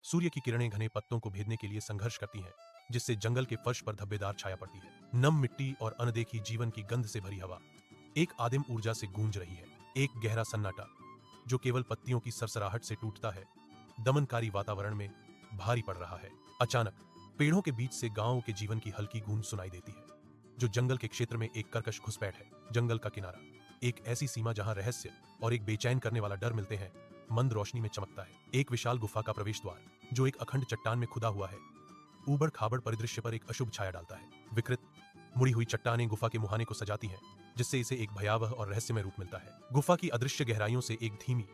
सूर्य की किरणें घने पत्तों को भेदने के लिए संघर्ष करती हैं, जिससे जंगल के फर्श पर धब्बेदार छाया पड़ती है। नम मिट्टी और अनदेखी जीवन की गंध से भरी हवा एक आदिम ऊर्जा से गूंज रही है। एक गहरा सन्नाटा जो केवल पत्तियों की सरसराहट से टूटता है, दमनकारी वातावरण में भारी पड़ रहा है। अचानक पेड़ों के बीच से गांव के जीवन की हल्की गूंज सुनाई देती है, जो जंगल के क्षेत्र में एक कर्कश घुसपैठ है। जंगल का किनारा, एक ऐसी सीमा जहां रहस्य और एक बेचैन करने वाला डर मिलते हैं, मंद रोशनी में चमकता है। एक विशाल गुफा का प्रवेश द्वार जो एक अखंड चट्टान में खुदा हुआ है, ऊबड़ खाबड़ परिदृश्य पर एक अशुभ छाया डालता है। विकृत मुड़ी हुई चट्टानें गुफा के मुहाने को सजाती हैं, जिससे इसे एक भयावह और रहस्यमय रूप मिलता है। गुफा की अदृश्य गहराइयों से एक धीमी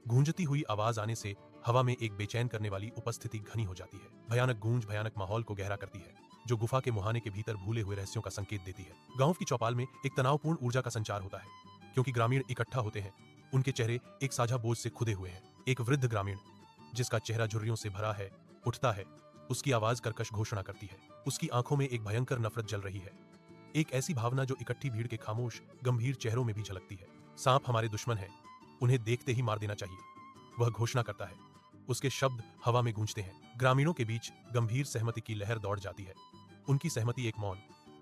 गूंजती हुई आवाज आने से हवा में एक बेचैन करने वाली उपस्थिति घनी हो जाती है। भयानक गूंज भयानक माहौल को गहरा करती है, जो गुफा के मुहाने के भीतर भूले हुए रहस्यों का संकेत देती है। गांव की चौपाल में एक तनावपूर्ण ऊर्जा का संचार होता है, क्योंकि ग्रामीण इकट्ठा होते हैं। उनके चेहरे एक साझा बोझ से खुदे हुए हैं। एक वृद्ध ग्रामीण, जिसका चेहरा झुर्रियों से भरा है, उठता है। उसकी आवाज कर्कश घोषणा करती है। उसकी आंखों में एक भयंकर नफरत जल रही है, एक ऐसी भावना जो इकट्ठी भीड़ के खामोश गंभीर चेहरों में भी झलकती है। सांप हमारे दुश्मन हैं, उन्हें देखते ही मार देना चाहिए, वह घोषणा करता है। उसके शब्द हवा में गूंजते हैं। ग्रामीणों के बीच गंभीर सहमति की लहर दौड़ जाती है। उनकी सहमति एक मौन,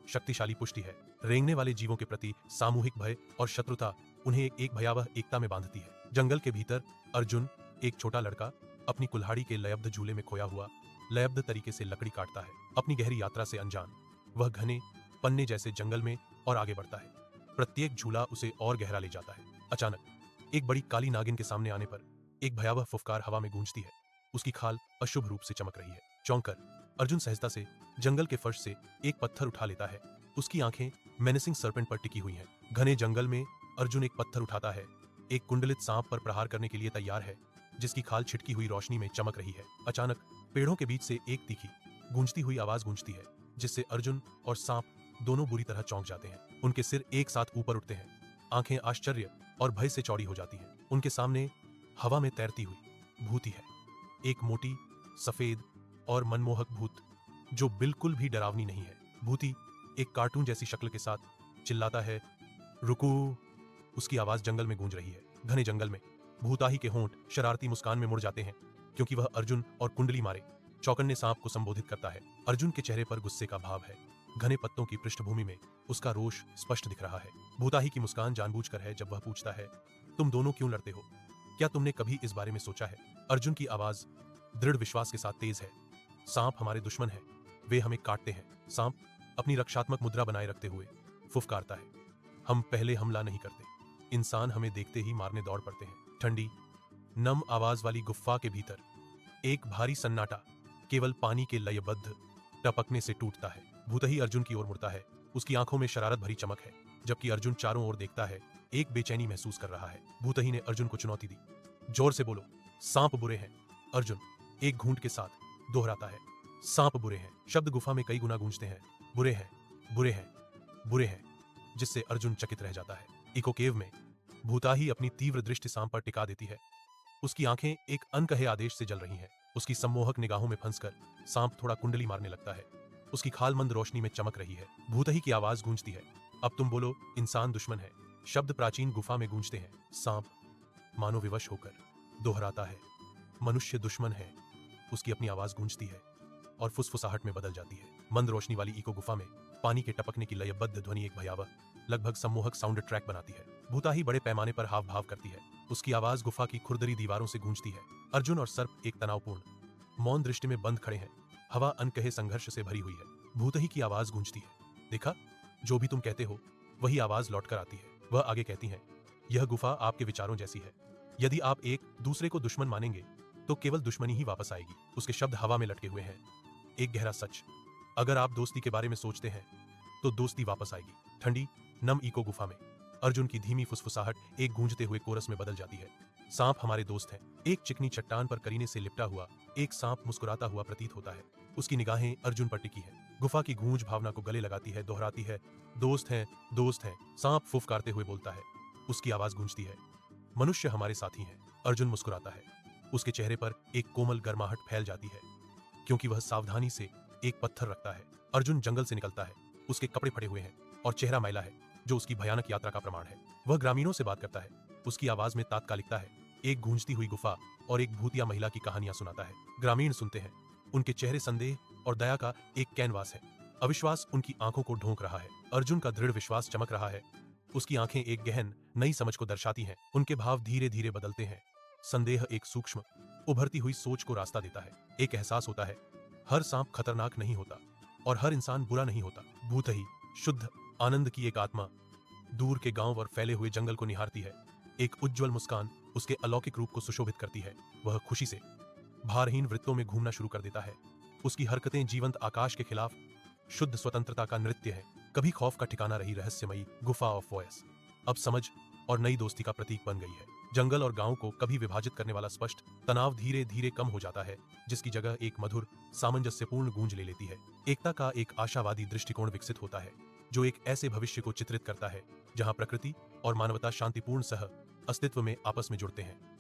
शक्तिशाली पुष्टि है। रेंगने वाले जीवों के प्रति सामूहिक भय और शत्रुता उन्हें एक भयावह एकता में बांधती है। जंगल के भीतर अर्जुन, एक छोटा लड़का, अपनी कुल्हाड़ी के लयब्ध झूले में खोया हुआ लयब्ध तरीके से लकड़ी काटता है। अपनी गहरी यात्रा से अनजान, वह घने पन्ने जैसे जंगल में और आगे बढ़ता है। प्रत्येक झूला उसे और गहरा ले जाता है। अचानक एक बड़ी काली नागिन के सामने आने पर एक भयावह फुफकार हवा में गूंजती है। उसकी खाल अशुभ रूप से चमक रही है। चौंककर अर्जुन सहजता से जंगल के फर्श से एक पत्थर उठा लेता है। उसकी आंखें मेनेसिंग सर्पेंट पर टिकी हुई हैं। घने जंगल में अर्जुन एक पत्थर उठाता है, एक कुंडलित सांप पर प्रहार करने के लिए तैयार है, जिसकी खाल छिटकी हुई रोशनी में चमक रही है। अचानक पेड़ों के बीच से एक तीखी गूंजती हुई आवाज गूंजती है, जिससे अर्जुन और सांप दोनों बुरी तरह चौंक जाते हैं। उनके सिर एक साथ ऊपर उठते हैं, आंखें आश्चर्य और भय से चौड़ी हो जाती हैं। उनके सामने हवा में तैरती हुई भूति है, एक मोटी, सफेद और मनमोहक भूत जो बिल्कुल भी डरावनी नहीं है। भूति एक कार्टून जैसी शक्ल के साथ चिल्लाता है, रुको। उसकी आवाज जंगल में गूंज रही है। घने जंगल में भूताही के होंठ शरारती मुस्कान में मुड़ जाते हैं, क्योंकि वह अर्जुन और कुंडली मारे चौकन्ने सांप को संबोधित करता है। अर्जुन के चेहरे पर गुस्से का भाव है। घने पत्तों की पृष्ठभूमि में उसका रोष स्पष्ट दिख रहा है। भूताही की मुस्कान जानबूझकर है जब वह पूछता है, तुम दोनों क्यों लड़ते हो? क्या तुमने कभी इस बारे में सोचा है? अर्जुन की आवाज दृढ़ विश्वास के साथ तेज है। सांप हमारे दुश्मन है, वे हमें काटते हैं। सांप अपनी रक्षात्मक मुद्रा बनाए रखते हुए फुफकारता है, हम पहले हमला नहीं करते, इंसान हमें देखते ही मारने दौड़ पड़ते हैं। ठंडी नम आवाज वाली गुफा के भीतर एक भारी सन्नाटा केवल पानी के लयबद्ध टपकने से टूटता है। भूतही अर्जुन की ओर मुड़ता है। उसकी आंखों में शरारत भरी चमक है। जबकि अर्जुन चारों ओर देखता है, एक बेचैनी महसूस कर रहा है। भूतही ने अर्जुन को चुनौती दी, जोर से बोलो, सांप बुरे हैं। अर्जुन एक घूंट के साथ दोहराता है, सांप बुरे हैं। शब्द गुफा में कई गुना गूंजते हैं, बुरे हैं, बुरे हैं, बुरे हैं, जिससे अर्जुन चकित रह जाता है। इको केव में भूताही अपनी तीव्र दृष्टि सांप पर टिका देती है। उसकी आंखें एक अनकहे आदेश से जल रही हैं। उसकी सम्मोहक निगाहों में फंसकर सांप थोड़ा कुंडली मारने लगता है। उसकी खाल मंद रोशनी में चमक रही है। भूतही की आवाज गूंजती है, अब तुम बोलो, इंसान दुश्मन है। शब्द प्राचीन गुफा में गूंजते हैं। सांप मानो विवश होकर दोहराता है, मनुष्य दुश्मन है। उसकी अपनी आवाज गूंजती है और फुसफुसाहट में बदल जाती है। मंद रोशनी वाली इको गुफा में पानी के टपकने की लयबद्ध ध्वनि एक भयावह, लगभग सम्मोहक साउंड ट्रैक बनाती है। भूताही बड़े पैमाने पर हाव भाव करती है। उसकी आवाज गुफा की खुरदरी दीवारों से गूंजती है। अर्जुन और सर्प एक तनावपूर्ण मौन दृष्टि में बंद खड़े हैं। हवा अनकहे संघर्ष से भरी हुई है। भूतही की आवाज गूंजती है, देखा, जो भी तुम कहते हो वही आवाज लौटकर आती है। वह आगे कहती है, यह गुफा आपके विचारों जैसी है। यदि आप एक दूसरे को दुश्मन मानेंगे तो केवल दुश्मनी ही वापस आएगी। उसके शब्द हवा में लटके हुए हैं। एक गहरा सच, अगर आप दोस्ती के बारे में सोचते हैं तो दोस्ती वापस आएगी। ठंडी नम इको गुफा में अर्जुन की धीमी फुसफुसाहट एक गूंजते हुए कोरस में बदल जाती है। सांप हमारे दोस्त हैं। एक चिकनी चट्टान पर करीने से लिपटा हुआ एक सांप मुस्कुराता हुआ प्रतीत होता है। उसकी निगाहें अर्जुन पर टिकी है। गुफा की गूंज भावना को गले लगाती है, दोहराती है, दोस्त हैं, दोस्त हैं। सांप फुफकारते हुए बोलता है। उसकी आवाज गूंजती है, मनुष्य हमारे साथी हैं। अर्जुन मुस्कुराता है। उसके चेहरे पर एक कोमल गर्माहट फैल जाती है, क्योंकि वह सावधानी से एक पत्थर रखता है। अर्जुन जंगल से निकलता है। उसके कपड़े फटे हुए हैं और चेहरा मैला है, जो उसकी भयानक यात्रा का प्रमाण है। वह ग्रामीणों से बात करता है। उसकी आवाज में तात्कालिकता है, एक गूंजती हुई गुफा और एक भूतिया महिला की कहानियां सुनाता है। ग्रामीण सुनते हैं। उनके चेहरे संदेह और दया का एक कैनवास है। अविश्वास उनकी आंखों को ढोंक रहा है। अर्जुन का दृढ़ विश्वास चमक रहा है। उसकी आंखें एक गहन नई समझ को दर्शाती हैं। उनके भाव धीरे धीरे बदलते हैं। संदेह एक सूक्ष्म उभरती हुई सोच को रास्ता देता है। एक एहसास होता है, हर सांप खतरनाक नहीं होता और हर इंसान बुरा नहीं होता। भूतही शुद्ध आनंद की एक आत्मा दूर के गांव और फैले हुए जंगल को निहारती है। एक उज्ज्वल मुस्कान उसके अलौकिक रूप को सुशोभित करती है। वह खुशी से भारहीन वृत्तों में घूमना शुरू कर देता है। उसकी हरकतें जीवंत आकाश के खिलाफ शुद्ध स्वतंत्रता का नृत्य है। कभी खौफ का ठिकाना रही रहस्यमयी गुफा ऑफ वॉयस अब समझ और नई दोस्ती का प्रतीक बन गई है। जंगल और गांव को कभी विभाजित करने वाला स्पष्ट तनाव धीरे धीरे कम हो जाता है, जिसकी जगह एक मधुर सामंजस्यपूर्ण गूंज ले लेती है। एकता का एक आशावादी दृष्टिकोण विकसित होता है, जो एक ऐसे भविष्य को चित्रित करता है जहां प्रकृति और मानवता शांतिपूर्ण सह अस्तित्व में आपस में जुड़ते हैं।